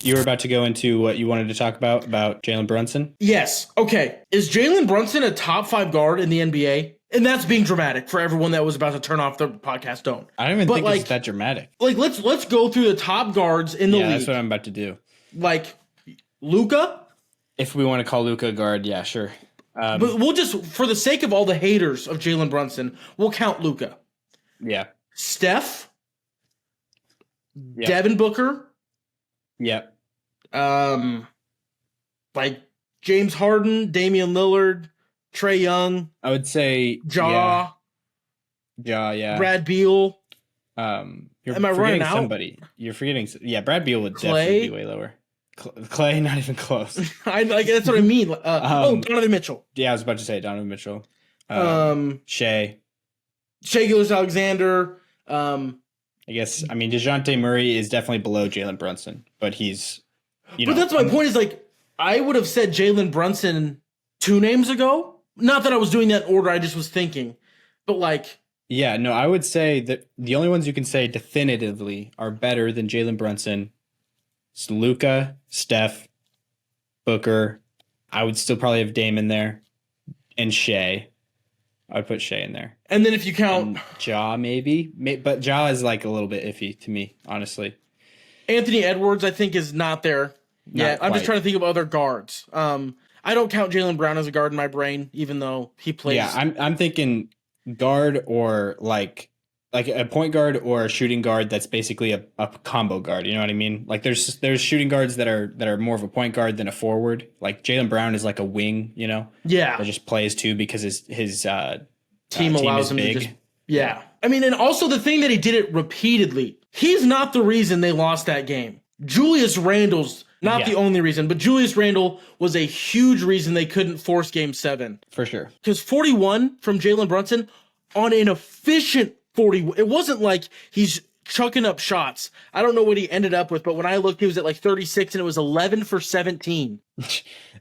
you were about to go into what you wanted to talk about Jalen Brunson. Yes. Okay. Is Jalen Brunson a top 5 guard in the NBA? And that's being dramatic for everyone that was about to turn off the podcast. Don't. I don't even think it's that dramatic. Like let's go through the top guards in the league. Yeah, that's what I'm about to do. Like Luka. If we want to call Luka a guard, yeah, sure. But we'll just, for the sake of all the haters of Jalen Brunson, we'll count Luka. Yeah. Steph. Yep. Devin Booker. Yep. Like James Harden, Damian Lillard, Trae Young. I would say Ja, yeah. Brad Beal. You're Am I running out? Somebody. You're forgetting. Yeah, Brad Beal would definitely be way lower. Clay, not even close. That's what I mean. Donovan Mitchell. Yeah, I was about to say Donovan Mitchell. Shea Gilgeous-Alexander. I guess. I mean, DeJounte Murray is definitely below Jalen Brunson, but he's. But that's my point. Is like I would have said Jalen Brunson 2 names ago. Not that I was doing that in order. I just was thinking, but like. Yeah, no, I would say that the only ones you can say definitively are better than Jalen Brunson. It's Luka, Steph, Booker. I would still probably have Dame in there, and Shea. I would put Shea in there. And then if you count and Ja, maybe, but Ja is like a little bit iffy to me, honestly. Anthony Edwards, I think, is not there yet. I'm just trying to think of other guards. I don't count Jaylen Brown as a guard in my brain, even though he plays. Yeah, I'm thinking guard or like a point guard or a shooting guard that's basically a combo guard. You know what I mean? Like there's shooting guards that are more of a point guard than a forward. Like Jaylen Brown is like a wing, you know? Yeah. That just plays too because his team allows him big. to just yeah. I mean, and also the thing that he did it repeatedly. He's not the reason they lost that game. Julius Randle's not the only reason, but Julius Randle was a huge reason they couldn't force Game 7. For sure. Because 41 from Jalen Brunson on an efficient 40. It wasn't like he's chucking up shots. I don't know what he ended up with, but when I looked, he was at like 36 and it was 11 for 17.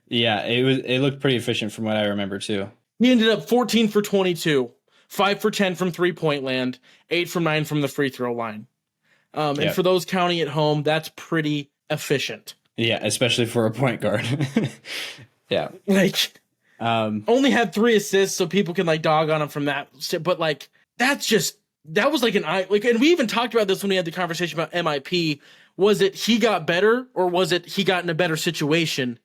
Yeah, it looked pretty efficient from what I remember too. He ended up 14 for 22, 5 for 10 from 3-point land, 8 from 9 from the free throw line. And for those counting at home, that's pretty efficient. Yeah, especially for a point guard. Yeah. Like, only had 3 assists, so people can like dog on him from that. But like, that was like and we even talked about this when we had the conversation about MIP. Was it he got better or was it he got in a better situation?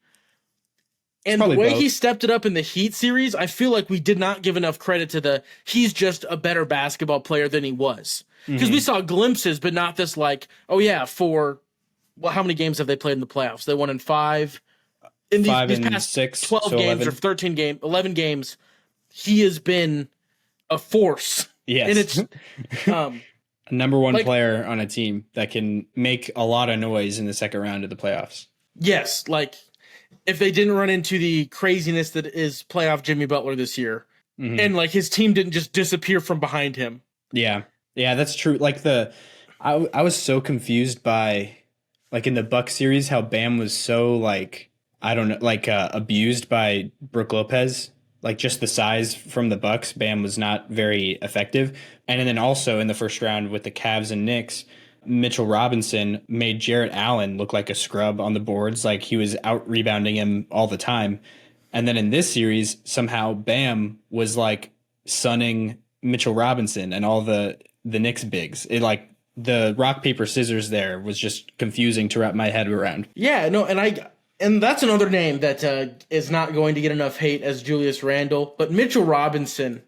And the way he stepped it up in the Heat series, I feel like we did not give enough credit to he's just a better basketball player than he was. Because we saw glimpses, but not this like, oh yeah, how many games have they played in the playoffs? They won in 5. In these past 6, 12 games 11. or 11 games, he has been a force. Yes. And it's number one player on a team that can make a lot of noise in the second round of the playoffs. Yes, like if they didn't run into the craziness that is playoff Jimmy Butler this year, and like his team didn't just disappear from behind him. Yeah, that's true. Like I was so confused by like in the Bucks series how Bam was so like I don't know like abused by Brook Lopez. Like just the size from the Bucks, Bam was not very effective. And then also in the first round with the Cavs and Knicks, Mitchell Robinson made Jarrett Allen look like a scrub on the boards. Like he was out rebounding him all the time. And then in this series, somehow Bam was like sunning Mitchell Robinson and all the Knicks bigs. It like the rock, paper, scissors there was just confusing to wrap my head around. Yeah, no, and that's another name that is not going to get enough hate as Julius Randle. But Mitchell Robinson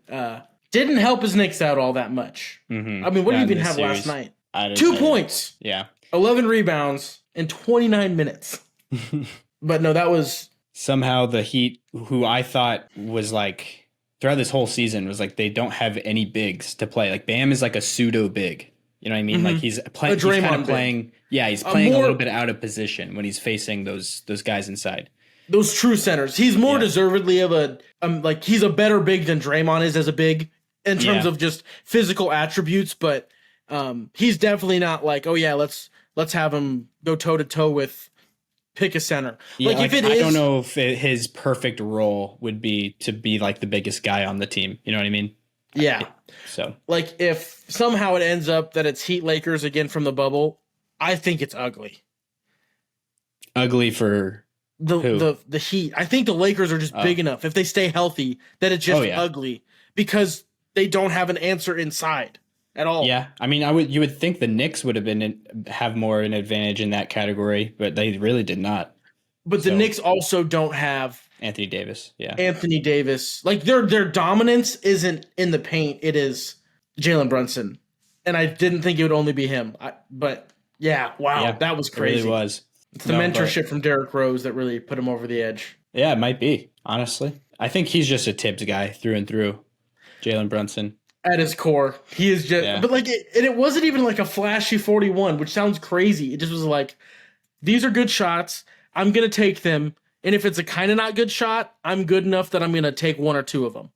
didn't help his Knicks out all that much. Mm-hmm. I mean, what did he even have last night? 2 points. Yeah. 11 rebounds in 29 minutes. But no, that was... Somehow the Heat, who I thought was like, throughout this whole season, was like they don't have any bigs to play. Like Bam is like a pseudo big. You know what I mean? Like he's playing, he's kind of playing. Yeah, he's playing a little bit out of position when he's facing those guys inside. Those true centers. He's more deservedly of a like he's a better big than Draymond is as a big in terms of just physical attributes. But he's definitely not like, oh yeah, let's have him go toe to toe with pick a center. Yeah, like if it I is, don't know if his perfect role would be to be like the biggest guy on the team. You know what I mean? Yeah. So like if somehow it ends up that it's Heat Lakers again from the bubble, I think it's ugly. Ugly for who? The Heat. I think the Lakers are just big enough if they stay healthy that it's just ugly because they don't have an answer inside at all. Yeah, I mean, you would think the Knicks would have more an advantage in that category, but they really did not. But the Knicks also don't have Anthony Davis. Yeah, Anthony Davis. Like their dominance isn't in the paint; it is Jalen Brunson, and I didn't think it would only be him. But that was crazy. It really was. It's the mentorship from Derrick Rose that really put him over the edge. Yeah, it might be. Honestly, I think he's just a Tibbs guy through and through. Jalen Brunson. At his core, he is just. But like, it wasn't even like a flashy 41, which sounds crazy. It just was like, these are good shots. I'm gonna take them, and if it's a kind of not good shot, I'm good enough that I'm gonna take one or two of them.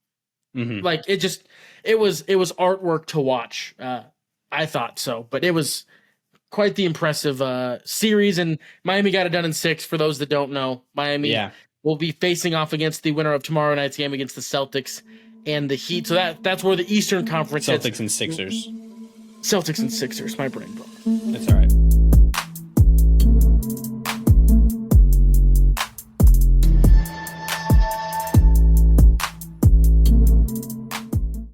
Mm-hmm. Like it was artwork to watch. I thought so, but it was quite the impressive series, and Miami got it done in 6. For those that don't know, Miami will be facing off against the winner of tomorrow night's game against the Celtics and the Heat. So that's where the Eastern Conference Celtics and Sixers. Celtics and Sixers. My brain broke. That's all right.